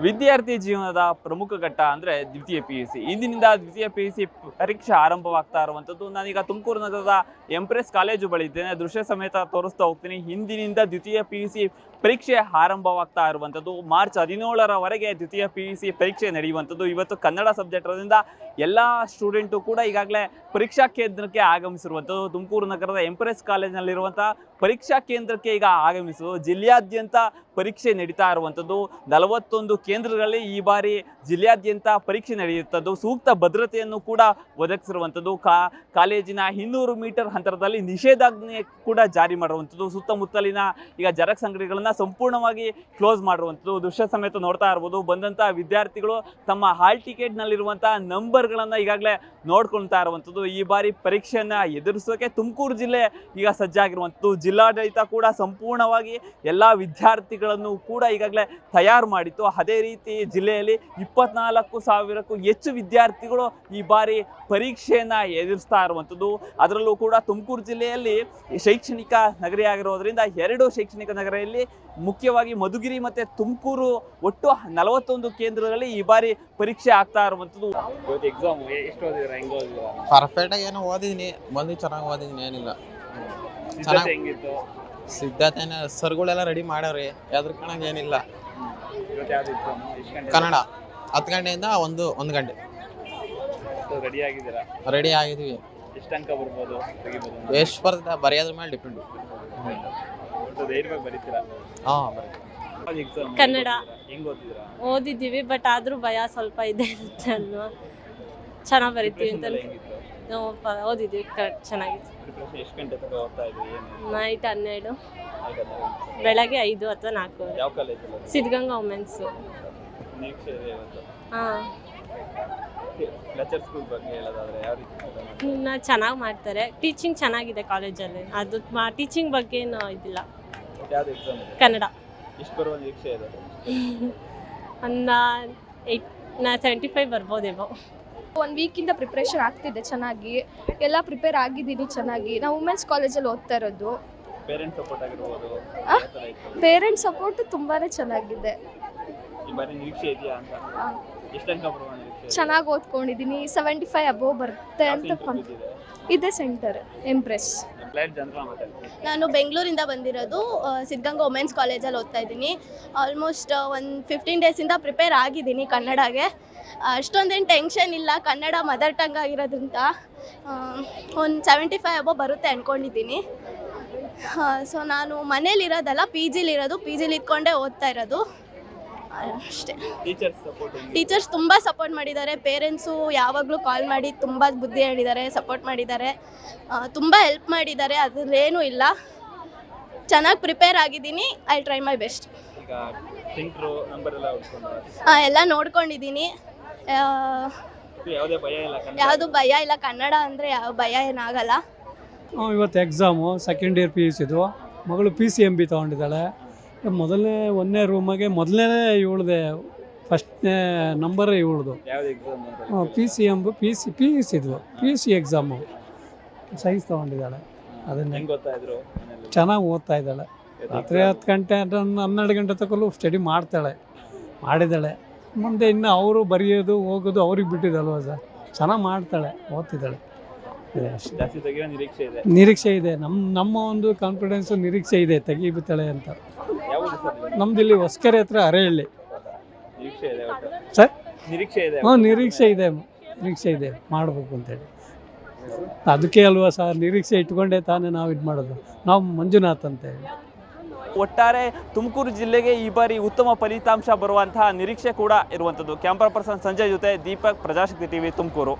ವಿದ್ಯಾರ್ಥಿ ಜೀವನದ ಪ್ರಮುಖ ಘಟ್ಟ ಅಂದರೆ ದ್ವಿತೀಯ PUC. ಇಂದಿನಿಂದ ದ್ವಿತೀಯ PUC ಪರೀಕ್ಷೆ ಆರಂಭವಾಗ್ತಾ ಇರುವಂಥದ್ದು. ನಾನೀಗ ತುಮಕೂರು ನಗರದ ಎಂಪ್ರೆಸ್ ಕಾಲೇಜು ಬಳಿ ಇದ್ದೇನೆ. ದೃಶ್ಯ ಸಮೇತ ತೋರಿಸ್ತಾ ಹೋಗ್ತೀನಿ. ಇಂದಿನಿಂದ ದ್ವಿತೀಯ PUC ಪರೀಕ್ಷೆ ಆರಂಭವಾಗ್ತಾ ಇರುವಂಥದ್ದು. ಮಾರ್ಚ್ 17ರವರೆಗೆ ದ್ವಿತೀಯ PUC ಪರೀಕ್ಷೆ ನಡೆಯುವಂಥದ್ದು. ಇವತ್ತು ಕನ್ನಡ ಸಬ್ಜೆಕ್ಟ್ ಇರೋದ್ರಿಂದ ಎಲ್ಲ ಸ್ಟೂಡೆಂಟು ಕೂಡ ಈಗಾಗಲೇ ಪರೀಕ್ಷಾ ಕೇಂದ್ರಕ್ಕೆ ಆಗಮಿಸಿರುವಂಥದ್ದು. ತುಮಕೂರು ನಗರದ ಎಂಪ್ರೆಸ್ ಕಾಲೇಜಿನಲ್ಲಿರುವಂಥ ಪರೀಕ್ಷಾ ಕೇಂದ್ರಕ್ಕೆ ಈಗ ಆಗಮಿಸುವುದು. ಜಿಲ್ಲೆಯಾದ್ಯಂತ ಪರೀಕ್ಷೆ ನಡೀತಾ ಇರುವಂಥದ್ದು. 41 ಕೇಂದ್ರಗಳಲ್ಲಿ ಈ ಬಾರಿ ಜಿಲ್ಲೆಯಾದ್ಯಂತ ಪರೀಕ್ಷೆ ನಡೆಯುತ್ತದೆ. ಸೂಕ್ತ ಭದ್ರತೆಯನ್ನು ಕೂಡ ಒದಗಿಸಿರುವಂಥದ್ದು. ಕಾಲೇಜಿನ 200 ಮೀಟರ್ ಅಂತರದಲ್ಲಿ ನಿಷೇಧಾಜ್ಞೆ ಕೂಡ ಜಾರಿ ಮಾಡಿರುವಂಥದ್ದು. ಸುತ್ತಮುತ್ತಲಿನ ಈಗ ಜೆರಾಕ್ಸ್ ಅಂಗಡಿಗಳನ್ನು ಸಂಪೂರ್ಣವಾಗಿ ಕ್ಲೋಸ್ ಮಾಡಿರುವಂಥದ್ದು. ದೃಶ್ಯ ಸಮೇತ ನೋಡ್ತಾ ಇರ್ಬೋದು. ಬಂದಂಥ ವಿದ್ಯಾರ್ಥಿಗಳು ತಮ್ಮ ಹಾಲ್ ಟಿಕೆಟ್ನಲ್ಲಿರುವಂಥ ನಂಬರ್ಗಳನ್ನು ಈಗಾಗಲೇ ನೋಡ್ಕೊಳ್ತಾ ಇರುವಂಥದ್ದು. ಈ ಬಾರಿ ಪರೀಕ್ಷೆಯನ್ನು ಎದುರಿಸೋಕೆ ತುಮಕೂರು ಜಿಲ್ಲೆ ಈಗ ಸಜ್ಜಾಗಿರುವಂಥದ್ದು. ಜಿಲ್ಲಾಡಳಿತ ಕೂಡ ಸಂಪೂರ್ಣವಾಗಿ ಎಲ್ಲ ವಿದ್ಯಾರ್ಥಿಗಳನ್ನು ಕೂಡ ಈಗಾಗಲೇ ತಯಾರು ಮಾಡಿತ್ತು. ಅದೇ ರೀತಿ ಜಿಲ್ಲೆಯಲ್ಲಿ 24,000ಕ್ಕೂ ಹೆಚ್ಚು ವಿದ್ಯಾರ್ಥಿಗಳು ಈ ಬಾರಿ ಪರೀಕ್ಷೆಯನ್ನು ಎದುರಿಸ್ತಾ ಇರುವಂಥದ್ದು. ಅದರಲ್ಲೂ ಕೂಡ ತುಮಕೂರು ಜಿಲ್ಲೆಯಲ್ಲಿ ಶೈಕ್ಷಣಿಕ ನಗರಿಯಾಗಿರೋದ್ರಿಂದ 2 ಶೈಕ್ಷಣಿಕ ನಗರಿಯಲ್ಲಿ ಮುಖ್ಯವಾಗಿ ಮಧುಗಿರಿ ಮತ್ತು ತುಮಕೂರು ಒಟ್ಟು 41 ಕೇಂದ್ರಗಳಲ್ಲಿ ಈ ಬಾರಿ ಪರೀಕ್ಷೆ ಆಗ್ತಾ ಇರುವಂಥದ್ದು. ಎಕ್ಸಾಮ್ ಎಷ್ಟು ಓದಿದ್ರೆ ಹೆಂಗೆ ಓದಿದ್ರೆ ಪರ್ಫೆಕ್ಟಾಗಿ ಏನೋ ಓದಿದ್ದೀನಿ, ಬಂದು ಚೆನ್ನಾಗಿ ಓದಿದ್ದೀನಿ, ಏನಿಲ್ಲ ಚೆನ್ನಾಗಿ ಹೆಂಗಿತ್ತು ಸಿದ್ಧತೆ ಸರ್ಗಳೆಲ್ಲ ರೆಡಿ ಮಾಡ್ಯಾವ್ರಿ, ಯಾವ್ದ್ರ ಕಣಂಗೆ ಏನಿಲ್ಲ. ಕನ್ನಡ 10 ಗಂಟೆಯಿಂದ 1 ಗಂಟೆ ರೆಡಿ ಆಗಿದ್ದೀರಾ? ರೆಡಿ ಆಗಿದ್ವಿ. ಎಷ್ಟು ಅಂಕ ಬರ್ಬೋದು, ಎಷ್ಟು ಬರ್ತದೆ ಬರೆಯೋದ್ರ ಮೇಲೆ ಡಿಪೆಂಡ್. ಧೈರ್ಯವಾಗಿ ಬರೀತೀರಾ? ಹಾಂ, ಕನ್ನಡ ಹೆಂಗ್ ಓದಿದ್ದೀರಾ? ಓದಿದ್ದೀವಿ, ಬಟ್ ಆದ್ರೂ ಭಯ ಸ್ವಲ್ಪ ಇದೆ ಇರುತ್ತೆ ಅಲ್ವಾ. ಚೆನ್ನಾಗಿ ಬರಿತೀವಿ ಅಂತ ನಾವು ಓದಿದ್ದೀವಿ. ಚೆನ್ನಾಗಿತ್ತು. ಎಷ್ಟು ಗಂಟೆ ತನಕ ಓದ್ತಾ ಇದ್ರಿ? ನೈಟ್ 12, ಬೆಳಗ್ಗೆ 5 ಅಥವಾ 4. ಯಾವ ಕಾಲೇಜಲ್ಲಿ? ಸಿದ್ಧಗಂಗಾ ವುಮೆನ್ಸ್. ನಿರೀಕ್ಷೆ ಇದೆ ಇವತ್ತು. ಹಾಂ, ಲೆಕ್ಚರ್ ಸ್ಕೂಲ್ ಬಗ್ಗೆ ಹೇಳೋದಾದ್ರೆ ಯಾವ ರೀತಿ? ಚೆನ್ನಾಗಿ ಮಾಡ್ತಾರೆ. ಟೀಚಿಂಗ್ ಚೆನ್ನಾಗಿದೆ ಕಾಲೇಜಲ್ಲಿ. ಅದು ಟೀಚಿಂಗ್ ಬಗ್ಗೆ ಏನು ಇದಿಲ್ಲ. ಯಾವ್ದು ಎಕ್ಸಾಮ್ ಇದೆ? ಕನ್ನಡ. ಎಷ್ಟು ಬರುವ ನಿರೀಕ್ಷೆ ಇದೆ? ಒಂದು 75 ಬರ್ಬೋದೇನೋ. 1 ವೀಕಿಂದ ಪ್ರಿಪ್ರೇಷನ್ ಆಗ್ತಿದೆ ಚೆನ್ನಾಗಿ. ಎಲ್ಲ ಪ್ರಿಪೇರ್ ಆಗಿದ್ದೀನಿ ಚೆನ್ನಾಗಿ. ನಾವು ವುಮೆನ್ಸ್ ಕಾಲೇಜಲ್ಲಿ ಓದ್ತಾ ಇರೋದು. ಪೇರೆಂಟ್ಸ್ ಸಪೋರ್ಟ್ ಆಗಿರ್ಬೋದು? ಪೇರೆಂಟ್ಸ್ ಸಪೋರ್ಟ್ ತುಂಬಾ ಚೆನ್ನಾಗಿದೆ. ಈ ಬಾರಿ ನಿರೀಕ್ಷೆ ಇದೆಯಾ ಅಂತ? ಎಷ್ಟು ಅಂಕ ಬರುವ ನಿರೀಕ್ಷೆ? ಚೆನ್ನಾಗಿ ಓದ್ಕೊಂಡಿದ್ದೀನಿ. 75 ಅಬೋವ್ ಬರುತ್ತೆ ಅಂತ ಇದೆ. Centre empress. ನಾನು ಬೆಂಗಳೂರಿಂದ ಬಂದಿರೋದು. ಸಿದ್ಧಗಂಗಾ ವುಮೆನ್ಸ್ ಕಾಲೇಜಲ್ಲಿ ಓದ್ತಾ ಇದ್ದೀನಿ. ಆಲ್ಮೋಸ್ಟ್ ಒಂದು 15 ಡೇಸಿಂದ ಪ್ರಿಪೇರ್ ಆಗಿದ್ದೀನಿ ಕನ್ನಡಗೆ. ಅಷ್ಟೊಂದೇನು ಟೆನ್ಷನ್ ಇಲ್ಲ, ಕನ್ನಡ ಮದರ್ ಟಂಗ್ ಆಗಿರೋದ್ರಿಂದ ಒಂದು 75 ಅಬೋವ್ ಬರುತ್ತೆ ಅಂದ್ಕೊಂಡಿದ್ದೀನಿ. ಸೊ ನಾನು ಮನೇಲಿರೋದಲ್ಲ, PGಲಿರೋದು. PGಲಿ ಇದ್ಕೊಂಡೇ ಓದ್ತಾ ಇರೋದು ಅಷ್ಟೇ. ಟೀಚರ್ಸ್ ತುಂಬ ಸಪೋರ್ಟ್ ಮಾಡಿದ್ದಾರೆ. ಪೇರೆಂಟ್ಸು ಯಾವಾಗಲೂ ಕಾಲ್ ಮಾಡಿ ತುಂಬ ಬುದ್ಧಿ ಹೇಳಿದ್ದಾರೆ, ಸಪೋರ್ಟ್ ಮಾಡಿದ್ದಾರೆ, ತುಂಬ ಹೆಲ್ಪ್ ಮಾಡಿದ್ದಾರೆ. ಅದ್ರಲ್ಲೇನೂ ಇಲ್ಲ. ಚೆನ್ನಾಗಿ ಪ್ರಿಪೇರ್ ಆಗಿದ್ದೀನಿ. I try my best. ಎಲ್ಲ ನೋಡ್ಕೊಂಡಿದ್ದೀನಿ. ಯಾವುದು ಭಯ ಇಲ್ಲ. ಕನ್ನಡ ಅಂದರೆ ಯಾವ ಭಯ ಏನಾಗಲ್ಲ. ಇವತ್ತು ಎಕ್ಸಾಮು ಸೆಕೆಂಡ್ ಇಯರ್ PUCದು. ಮಗಳು PCMB ತೊಗೊಂಡಿದ್ದಾಳೆ. ಮೊದಲನೇ ರೂಮಾಗೆ ಮೊದಲನೇ ಇವಳದೆ ಫಸ್ಟ್ನೇ ನಂಬರ್ ಇವಳದು. PUC ಎಕ್ಸಾಮು ಸೈನ್ಸ್ ತೊಗೊಂಡಿದ್ದಾಳೆ. ಅದನ್ನೇ ಚೆನ್ನಾಗಿ ಓದ್ತಾ ಇದ್ದಾಳೆ. ರಾತ್ರಿ 10 ಗಂಟೆ 12 ಗಂಟೆ ತಗೊಳ್ಳು ಸ್ಟಡಿ ಮಾಡಿದ್ದಾಳೆ. ಮುಂದೆ ಇನ್ನು ಅವರು ಬರೆಯೋದು ಹೋಗೋದು ಅವ್ರಿಗೆ ಬಿಟ್ಟಿದ್ದಲ್ವ ಸರ್. ಚೆನ್ನಾಗಿ ಮಾಡ್ತಾಳೆ, ಓದ್ತಿದ್ದಾಳೆ. ನಿರೀಕ್ಷೆ ಇದೆ. ನಮ್ಮ ಒಂದು ಕಾನ್ಫಿಡೆನ್ಸು ನಿರೀಕ್ಷೆ ಇದೆ, ತೆಗಿಬಿಡ್ತಾಳೆ ಅಂತ. ನಮ್ದು ಇಲ್ಲಿ ಹೊಸಕೆರೆ ಹತ್ರ ಅರೆಹಳ್ಳಿ ಸರ್. ನಿರೀಕ್ಷೆ ಇದೆ ಮಾಡಬೇಕು ಅಂತೇಳಿ. ಅದಕ್ಕೆ ಅಲ್ವಾ ಸರ್, ನಿರೀಕ್ಷೆ ಇಟ್ಕೊಂಡೇ ತಾನೇ ನಾವು ಇದು ಮಾಡೋದು. ನಾವು ಮಂಜುನಾಥ್ ಅಂತೇಳಿ. ಒಟ್ಟಾರೆ ತುಮಕೂರು ಜಿಲ್ಲೆಗೆ ಈ ಬಾರಿ ಉತ್ತಮ ಫಲಿತಾಂಶ ಬರುವಂತಹ ನಿರೀಕ್ಷೆ ಕೂಡ ಇರುವಂಥದ್ದು. ಕ್ಯಾಮ್ರಾ ಪರ್ಸನ್ ಸಂಜಯ್ ಜೊತೆ ದೀಪಕ್, ಪ್ರಜಾಶಕ್ತಿ TV, ತುಮಕೂರು.